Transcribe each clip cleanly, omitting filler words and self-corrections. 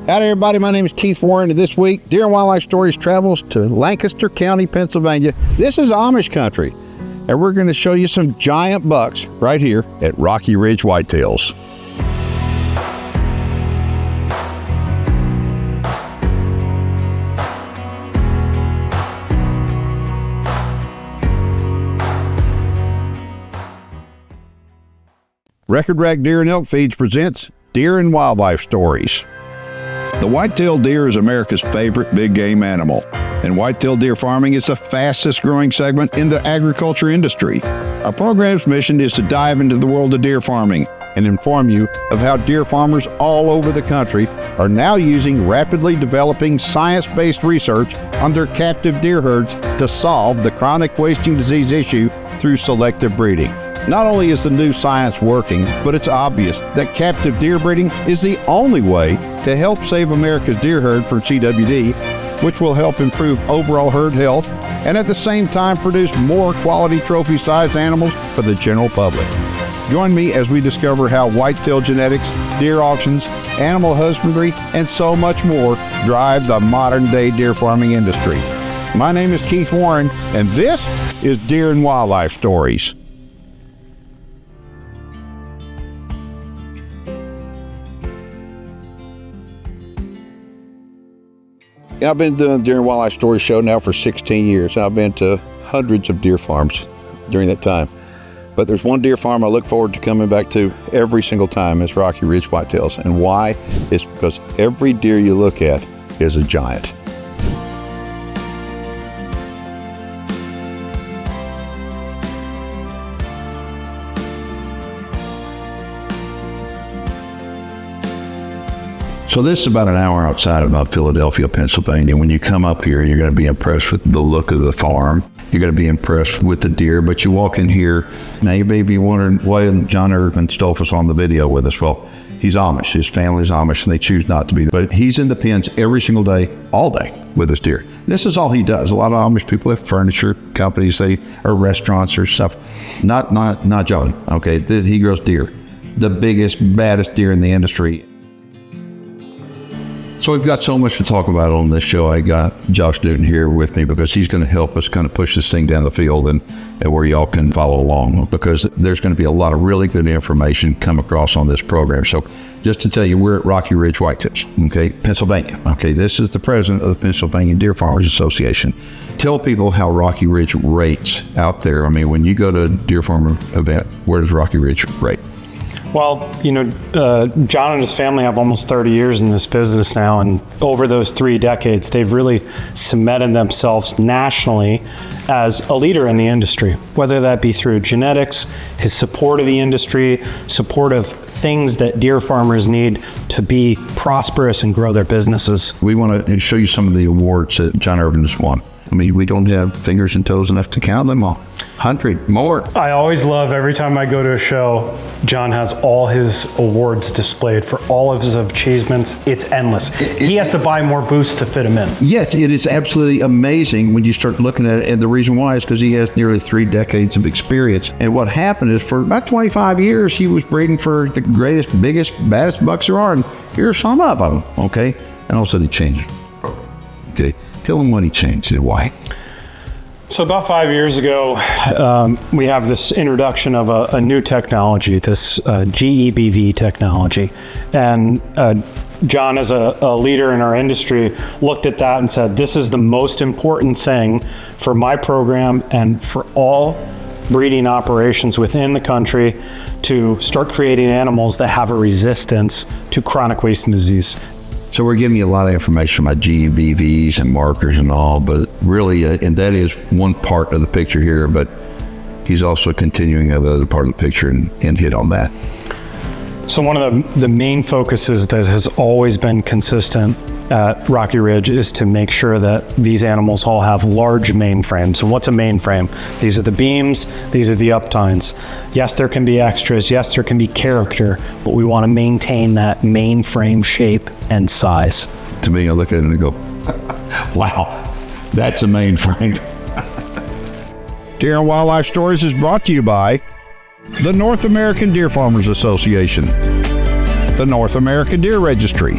Howdy everybody, my name is Keith Warren, and this week Deer and Wildlife Stories travels to Lancaster County, Pennsylvania. This is Amish country, and we're going to show you some giant bucks right here at Rocky Ridge Whitetails. Record Rack Deer and Elk Feeds presents Deer and Wildlife Stories. The whitetail deer is America's favorite big game animal, and whitetail deer farming is the fastest growing segment in the agriculture industry. Our program's mission is to dive into the world of deer farming and inform you of how deer farmers all over the country are now using rapidly developing science-based research on their captive deer herds to solve the chronic wasting disease issue through selective breeding. Not only is the new science working, but it's obvious that captive deer breeding is the only way to help save America's deer herd from CWD, which will help improve overall herd health and at the same time produce more quality trophy-sized animals for the general public. Join me as we discover how whitetail genetics, deer auctions, animal husbandry, and so much more drive the modern-day deer farming industry. My name is Keith Warren, and this is Deer and Wildlife Stories. Yeah, I've been doing the Deer and Wildlife Story show now for 16 years. I've been to hundreds of deer farms during that time. But there's one deer farm I look forward to coming back to every single time. It's Rocky Ridge Whitetails. And why? It's because every deer you look at is a giant. So this is about an hour outside of Philadelphia, Pennsylvania. When you come up here, you're going to be impressed with the look of the farm. You're going to be impressed with the deer, but you walk in here, now you may be wondering why John Irvin Stolfus on the video with us. Well, he's Amish. His family's Amish, and they choose not to be. But he's in the pens every single day, all day, with his deer. This is all he does. A lot of Amish people have furniture companies, or restaurants or stuff. Not John, okay? He grows deer, the biggest, baddest deer in the industry. So we've got so much to talk about on this show. I got Josh Newton here with me because he's going to help us kind of push this thing down the field and where y'all can follow along, because there's going to be a lot of really good information come across on this program. So just to tell you, we're at Rocky Ridge Whitetails, okay, Pennsylvania. Okay, this is the president of the Pennsylvania Deer Farmers Association. Tell people how Rocky Ridge rates out there. I mean, when you go to a deer farmer event, where does Rocky Ridge rate? Well, John and his family have almost 30 years in this business now, and over those 3 decades, they've really cemented themselves nationally as a leader in the industry, whether that be through genetics, his support of the industry, support of things that deer farmers need to be prosperous and grow their businesses. We want to show you some of the awards that John Irvin has won. I mean, we don't have fingers and toes enough to count them all. 100 more. I always love, every time I go to a show, John has all his awards displayed for all of his achievements. It's endless. He has to buy more booths to fit them in. Yes, it is absolutely amazing when you start looking at it, and the reason why is because he has nearly 3 decades of experience. And what happened is, for about 25 years, he was breeding for the greatest, biggest, baddest bucks there are, and here's some of them, okay? And all of a sudden he changed. Okay, tell him what he changed and why. So about 5 years ago, we have this introduction of a new technology, this GEBV technology. And John, as a leader in our industry, looked at that and said, this is the most important thing for my program and for all breeding operations within the country to start creating animals that have a resistance to chronic wasting disease. So we're giving you a lot of information about GEBVs and markers and all, but really, and that is one part of the picture here, but he's also continuing the other part of the picture and hit on that. So one of the main focuses that has always been consistent at Rocky Ridge is to make sure that these animals all have large mainframes. And what's a mainframe? These are the beams, these are the uptines. Yes, there can be extras, yes, there can be character, but we want to maintain that mainframe shape and size. To me, I look at it and go, wow, that's a mainframe. Deer and Wildlife Stories is brought to you by the North American Deer Farmers Association, the North American Deer Registry,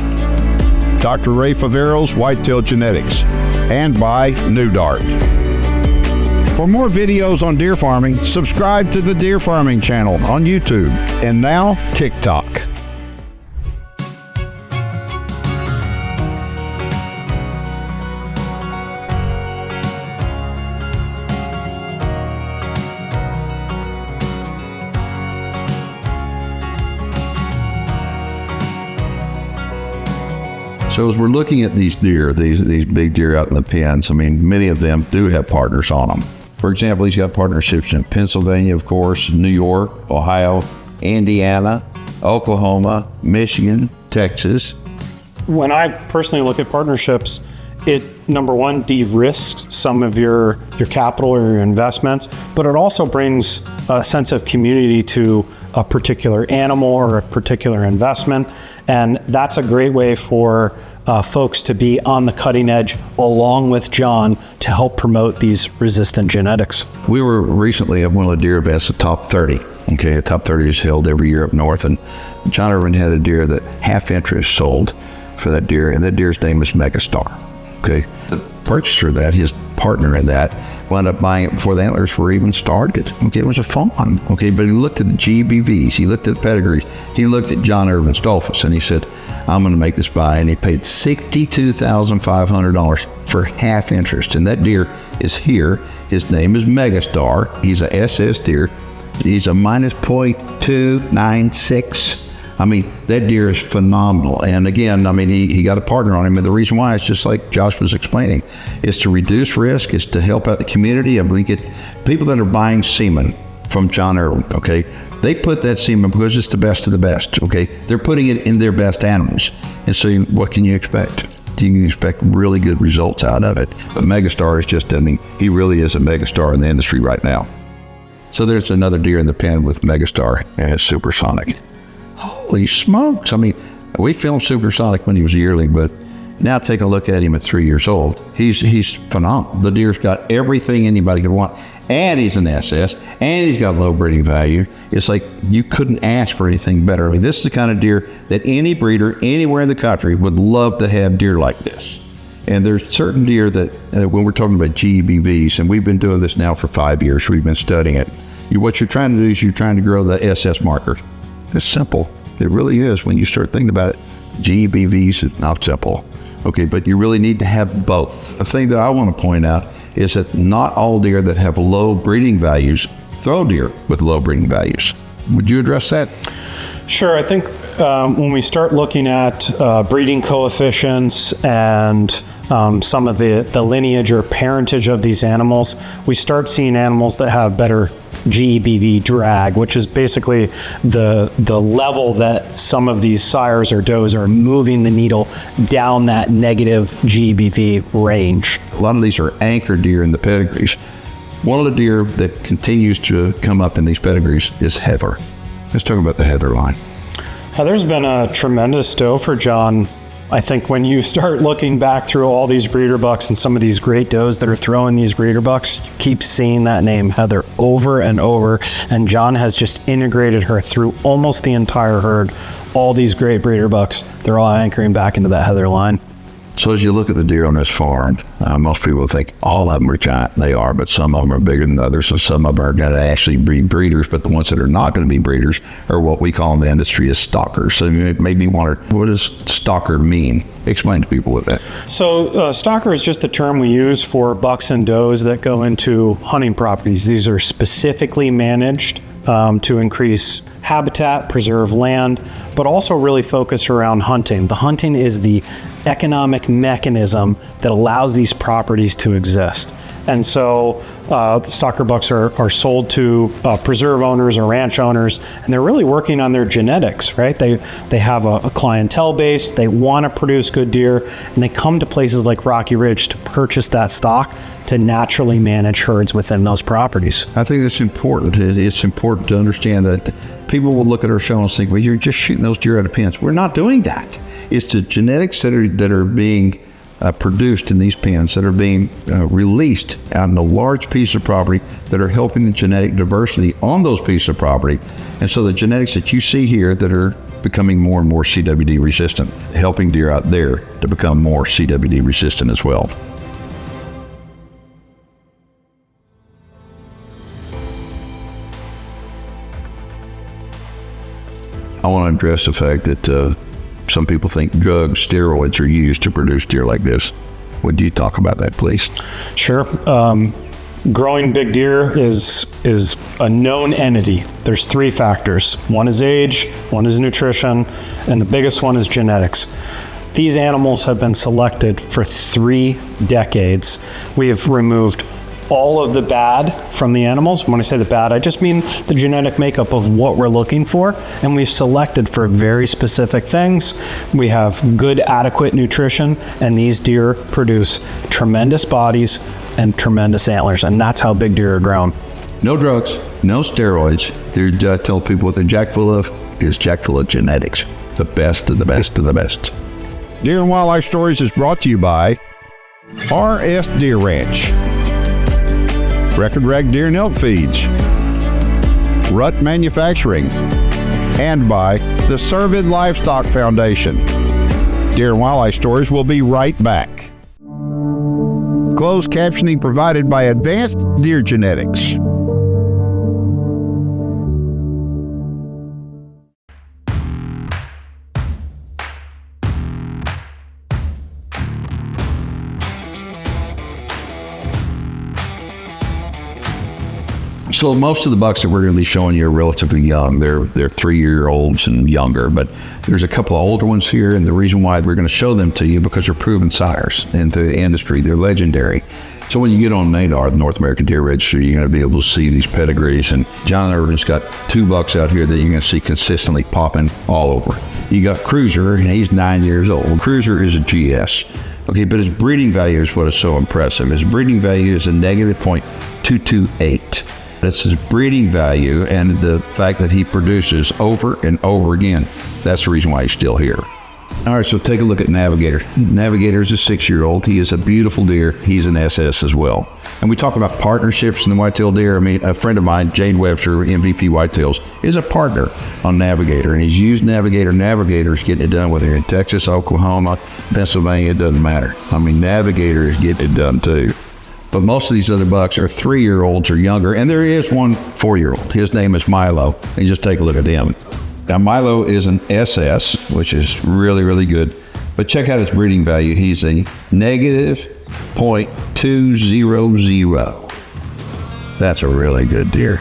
Dr. Ray Favero's Whitetail Genetics, and by New Dart. For more videos on deer farming, subscribe to the Deer Farming channel on YouTube and now TikTok. So as we're looking at these deer, these big deer out in the pens, I mean, many of them do have partners on them. For example, he's got partnerships in Pennsylvania, of course, New York, Ohio, Indiana, Oklahoma, Michigan, Texas. When I personally look at partnerships, it, number one, de-risks some of your capital or your investments, but it also brings a sense of community to a particular animal or a particular investment. And that's a great way for folks to be on the cutting edge along with John to help promote these resistant genetics. We were recently at one of the deer events, the Top 30. Okay, the Top 30 is held every year up north, and John Irvin had a deer that half interest sold for that deer, and that deer's name is Megastar. Okay, the purchaser of that, his partner in that, wound up buying it before the antlers were even started. Okay, it was a fawn. Okay, but he looked at the GBVs, he looked at the pedigrees, he looked at John Irvin's Dolphus, and he said, I'm going to make this buy, and he paid $62,500 for half interest, and that deer is here. His name is Megastar. He's a SS deer. He's a minus .296. I mean, that deer is phenomenal. And again, I mean, he got a partner on him. And the reason why is just like Josh was explaining, is to reduce risk, is to help out the community. And we get people that are buying semen from John Irvin, okay? They put that semen because it's the best of the best, okay? They're putting it in their best animals. And so what can you expect? You can expect really good results out of it. But Megastar is just, I mean, he really is a megastar in the industry right now. So there's another deer in the pen with Megastar, and it's supersonic. Holy smokes. I mean, we filmed Supersonic when he was a yearling, but now take a look at him at 3 years old. He's phenomenal. The deer's got everything anybody could want. And he's an SS, and he's got low breeding value. It's like you couldn't ask for anything better. I mean, this is the kind of deer that any breeder anywhere in the country would love to have deer like this. And there's certain deer that, when we're talking about GBVs, and we've been doing this now for 5 years, we've been studying it. What you're trying to do is you're trying to grow the SS marker. It's simple. It really is. When you start thinking about it, GBVs is not simple. Okay, but you really need to have both. The thing that I want to point out is that not all deer that have low breeding values throw deer with low breeding values. Would you address that? Sure. I think when we start looking at breeding coefficients and some of the lineage or parentage of these animals, we start seeing animals that have better GBV drag, which is basically the level that some of these sires or does are moving the needle down that negative GBV range. A lot of these are anchor deer in the pedigrees. One of the deer that continues to come up in these pedigrees is Heather. Let's talk about the Heather line. Heather's been a tremendous doe for John. I think when you start looking back through all these breeder bucks and some of these great does that are throwing these breeder bucks, you keep seeing that name Heather over and over, and John has just integrated her through almost the entire herd. All these great breeder bucks, they're all anchoring back into that Heather line. So as you look at the deer on this farm, most people think all of them are giant. They are, but some of them are bigger than others, so some of them are going to actually be breeders, but the ones that are not going to be breeders are what we call in the industry as stalkers. So you may be wondering, what does stalker mean? Explain to people what that. So stalker is just the term we use for bucks and does that go into hunting properties. These are specifically managed to increase habitat, preserve land, but also really focus around hunting. The hunting is the economic mechanism that allows these properties to exist. And so the stalker bucks are sold to preserve owners or ranch owners, and they're really working on their genetics, right? They have a clientele base, they want to produce good deer, and they come to places like Rocky Ridge to purchase that stock to naturally manage herds within those properties. I think that's important. It's important to understand that people will look at our show and think, well, you're just shooting those deer out of pens. We're not doing that. It's the genetics that are being produced in these pens, that are being released out in a large piece of property, that are helping the genetic diversity on those pieces of property. And so the genetics that you see here that are becoming more and more CWD resistant, helping deer out there to become more CWD resistant as well. I want to address the fact that some people think drugs, steroids are used to produce deer like this. Would you talk about that, please? Sure. Growing big deer is a known entity. There's 3 factors. One is age, one is nutrition, and the biggest one is genetics. These animals have been selected for 3 decades. We have removed all of the bad from the animals. When I say the bad, I just mean the genetic makeup of what we're looking for, and we've selected for very specific things. We have good, adequate nutrition, and these deer produce tremendous bodies and tremendous antlers, and that's how big deer are grown. No drugs, no steroids. I tell people what they're jack full of is jack full of genetics. The best of the best of the best. Deer and Wildlife Stories is brought to you by RS Deer Ranch, Record Rag Deer and Elk Feeds, Rut Manufacturing, and by the Cervid Livestock Foundation. Deer and Wildlife Stories will be right back. Closed captioning provided by Advanced Deer Genetics. So most of the bucks that we're going to be showing you are relatively young. They're 3-year-olds and younger, but there's a couple of older ones here, and the reason why we're going to show them to you because they're proven sires in the industry. They're legendary. So when you get on NADR, the North American Deer Registry, you're going to be able to see these pedigrees. And John Irvin's got 2 bucks out here that you're going to see consistently popping all over. You got Cruiser, and he's 9 years old. Cruiser is a GS. Okay, but his breeding value is what is so impressive. His breeding value is a negative 0.228. That's his breeding value, and the fact that he produces over and over again. That's the reason why he's still here. All right, so take a look at Navigator. Navigator is a 6-year-old. He is a beautiful deer. He's an SS as well. And we talk about partnerships in the whitetail deer. I mean, a friend of mine, Jane Webster, MVP Whitetails, is a partner on Navigator, and he's used Navigator. Navigator's getting it done, whether you're in Texas, Oklahoma, Pennsylvania, it doesn't matter. I mean, Navigator is getting it done too. But most of these other bucks are 3-year-olds or younger, and there is one 4-year-old. His name is Milo, and just take a look at him. Now, Milo is an SS, which is really, really good. But check out his breeding value. He's a negative 0.200. That's a really good deer.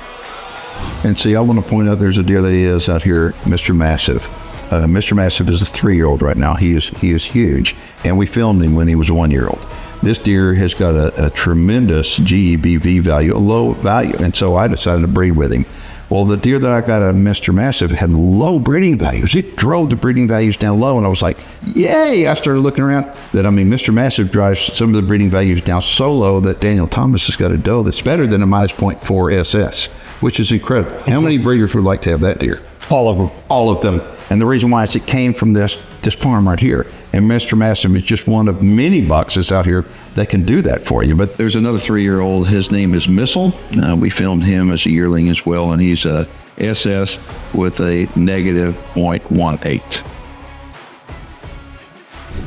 And see, I want to point out there's a deer that is out here, Mr. Massive. Mr. Massive is a 3-year-old right now. He is huge, and we filmed him when he was a 1-year-old. This deer has got a tremendous GEBV value, a low value, and so I decided to breed with him. Well, the deer that I got at Mr. Massive had low breeding values. It drove the breeding values down low, and I was like, yay! I started looking around. Mr. Massive drives some of the breeding values down so low that Daniel Thomas has got a doe that's better than a minus 0.4 SS, which is incredible. How many breeders would like to have that deer? All of them. All of them. And the reason why is it came from this farm right here. And Mr. Massive is just one of many boxes out here that can do that for you. But there's another 3-year-old. His name is Missile. We filmed him as a yearling as well, and he's a SS with a negative 0.18.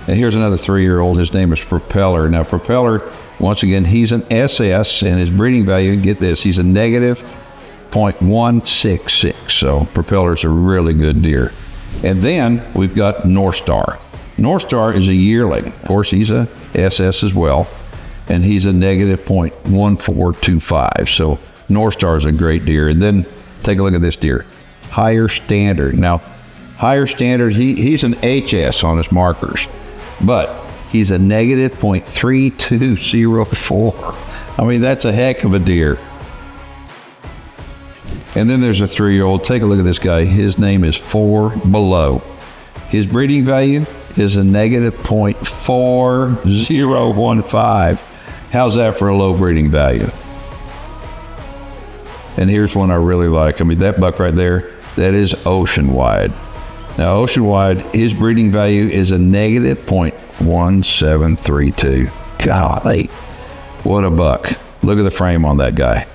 And here's another 3-year-old. His name is Propeller. Now, Propeller, once again, he's an SS, and his breeding value, get this, he's a negative 0.166. So Propeller's a really good deer. And then we've got North Star. North Star is a yearling. Of course, he's a SS as well, and he's a negative 0.1425. So North Star is a great deer. And then take a look at this deer, Higher Standard. Now, Higher Standard, he's an HS on his markers, but he's a negative 0.3204. I mean, that's a heck of a deer. And then there's a 3-year-old. Take a look at this guy. His name is 4 Below. His breeding value is a negative 0.4015. How's that for a low breeding value? And here's one I really like. I mean, that buck right there, that is Ocean Wide. Now, Ocean Wide, his breeding value is a negative 0.1732. Golly, what a buck. Look at the frame on that guy.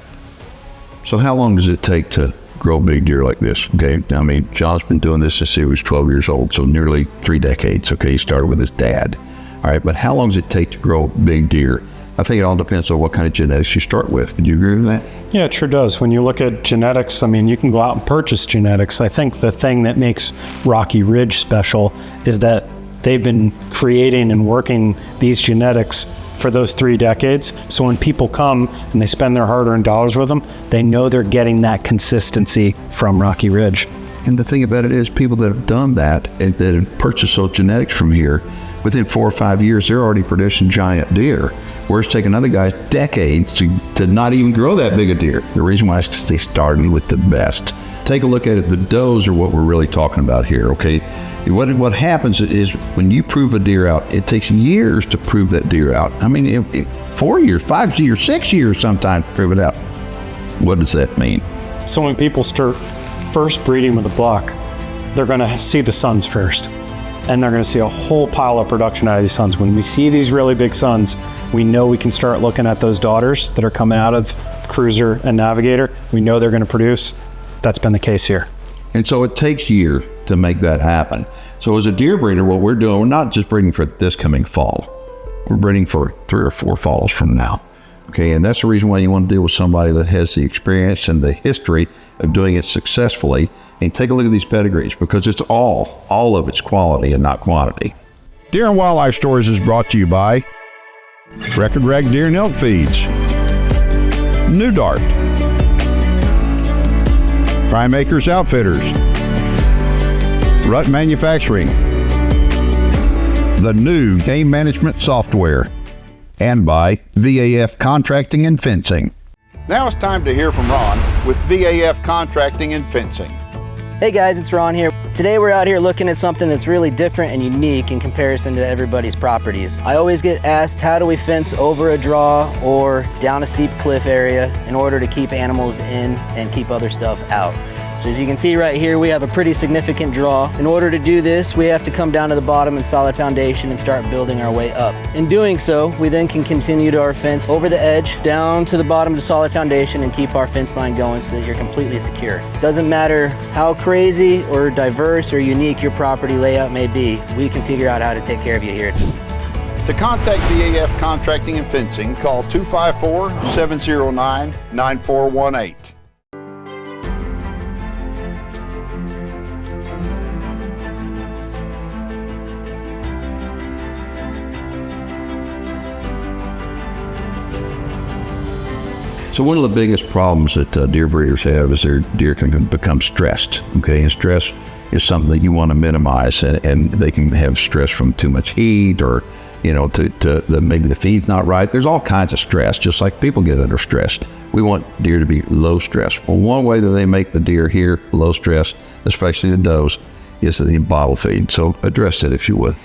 So how long does it take to grow big deer like this, okay? I mean, John's been doing this since he was 12 years old, so nearly 3 decades, okay? He started with his dad, all right? But how long does it take to grow big deer? I think it all depends on what kind of genetics you start with. Do you agree with that? Yeah, it sure does. When you look at genetics, I mean, you can go out and purchase genetics. I think the thing that makes Rocky Ridge special is that they've been creating and working these genetics for those 3 decades. So when people come and they spend their hard-earned dollars with them, they know they're getting that consistency from Rocky Ridge. And the thing about it is people that have done that and that have purchased those genetics from here, within 4 or 5 years, they're already producing giant deer. Whereas taking other guys decades to not even grow that big a deer. The reason why is because they started with the best. Take a look at it. The does are what we're really talking about here, okay? What happens is when you prove a deer out, it takes years to prove that deer out. I mean, 4 years, 5 years, 6 years sometimes to prove it out. What does that mean? So when people start first breeding with a buck, they're going to see the sons first. And they're going to see a whole pile of production out of these sons. When we see these really big sons, we know we can start looking at those daughters that are coming out of Cruiser and Navigator. We know they're going to produce. That's been the case here. And so it takes years to make that happen. So as a deer breeder, what we're doing, we're not just breeding for this coming fall. We're breeding for 3 or 4 falls from now. Okay, and that's the reason why you want to deal with somebody that has the experience and the history of doing it successfully. And take a look at these pedigrees, because it's all of it's quality and not quantity. Deer and Wildlife Stories is brought to you by Record Rag Deer and Elk Feeds, New Dart, Prime Acres Outfitters, Rut Manufacturing, the new Game Management Software, and by VAF Contracting and Fencing. Now it's time to hear from Ron with VAF Contracting and Fencing. Hey guys, it's Ron here. Today we're out here looking at something that's really different and unique in comparison to everybody's properties. I always get asked, how do we fence over a draw or down a steep cliff area in order to keep animals in and keep other stuff out? So as you can see right here, we have a pretty significant draw. In order to do this, we have to come down to the bottom in solid foundation and start building our way up. In doing so, we then can continue to our fence over the edge, down to the bottom to solid foundation, and keep our fence line going so that you're completely secure. Doesn't matter how crazy or diverse or unique your property layout may be, we can figure out how to take care of you here. To contact VAF Contracting and Fencing, call 254-709-9418. So one of the biggest problems that deer breeders have is their deer can become stressed, okay? And stress is something that you want to minimize, and they can have stress from too much heat or, you know, maybe the feed's not right. There's all kinds of stress, just like people get under stress. We want deer to be low stress. Well, one way that they make the deer here low stress, especially the does, is that they bottle feed. So address it if you would.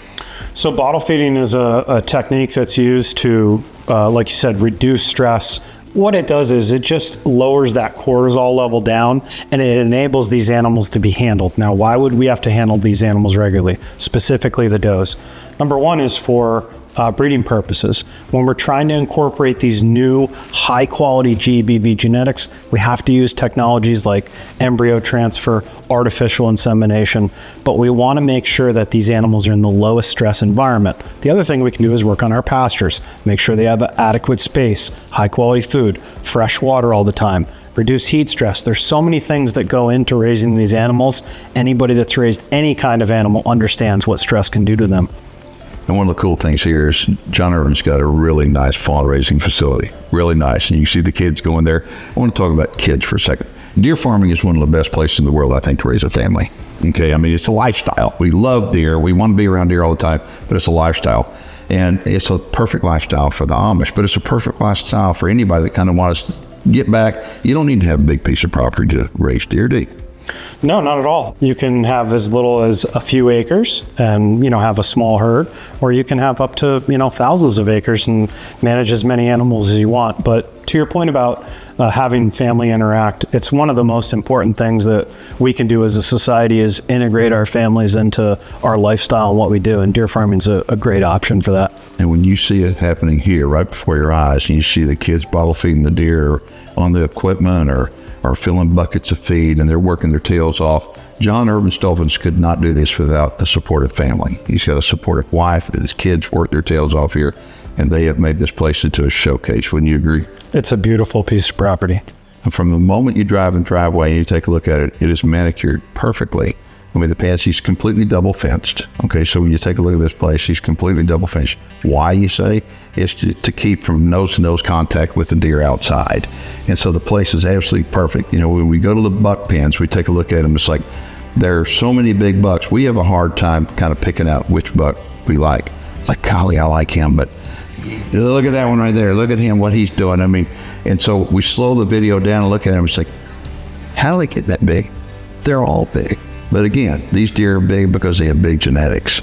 So bottle feeding is a technique that's used to, like you said, reduce stress. What it does is it just lowers that cortisol level down, and it enables these animals to be handled. Now, why would we have to handle these animals regularly, specifically the does? Number one is for breeding purposes. When we're trying to incorporate these new high quality GBV genetics, we have to use technologies like embryo transfer, artificial insemination, but we want to make sure that these animals are in the lowest stress environment. The other thing we can do is work on our pastures, make sure they have adequate space, high quality food, fresh water all the time, reduce heat stress. There's so many things that go into raising these animals. Anybody that's raised any kind of animal understands what stress can do to them. And one of the cool things here is John Irvin's got a really nice fawn raising facility, really nice. And you see the kids going there. I want to talk about kids for a second. Deer farming is one of the best places in the world, I think, to raise a family. Okay, I mean, it's a lifestyle. We love deer. We want to be around deer all the time, but it's a lifestyle. And it's a perfect lifestyle for the Amish, but it's a perfect lifestyle for anybody that kind of wants to get back. You don't need to have a big piece of property to raise deer, do you? No, not at all. You can have as little as a few acres and, you know, have a small herd, or you can have up to, you know, thousands of acres and manage as many animals as you want. But to your point about having family interact, it's one of the most important things that we can do as a society is integrate our families into our lifestyle and what we do. And deer farming is a great option for that. And when you see it happening here, right before your eyes, and you see the kids bottle feeding the deer on the equipment or filling buckets of feed, and they're working their tails off. John Irvin Stolfens could not do this without a supportive family. He's got a supportive wife. His kids work their tails off here, and they have made this place into a showcase. Wouldn't you agree? It's a beautiful piece of property. And from the moment you drive in the driveway and you take a look at it, it is manicured perfectly. I mean, the patsy's completely double fenced. Okay, so when you take a look at this place, he's completely double fenced. Why, you say? Is to keep from nose-to-nose contact with the deer outside. And so the place is absolutely perfect. You know, when we go to the buck pens, we take a look at them, it's like there are so many big bucks. We have a hard time kind of picking out which buck we like. Like Collie, I like him, but look at that one right there. Look at him, what he's doing. I mean, and so we slow the video down and look at him. It's like, how do they get that big? They're all big. But again, these deer are big because they have big genetics.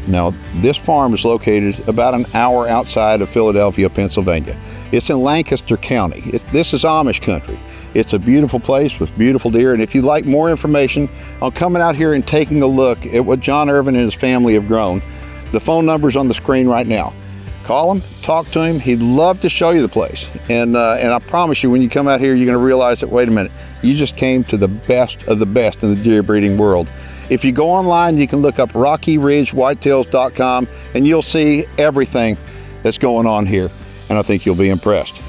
Now, this farm is located about an hour outside of Philadelphia, Pennsylvania. It's in Lancaster County. This is Amish country. It's a beautiful place with beautiful deer, and if you'd like more information on coming out here and taking a look at what John Irvin and his family have grown, the phone number's on the screen right now. Call him, talk to him. He'd love to show you the place. And I promise you, when you come out here, you're gonna realize that, wait a minute, you just came to the best of the best in the deer breeding world. If you go online, you can look up Rocky Ridge Whitetails.com, and you'll see everything that's going on here. And I think you'll be impressed.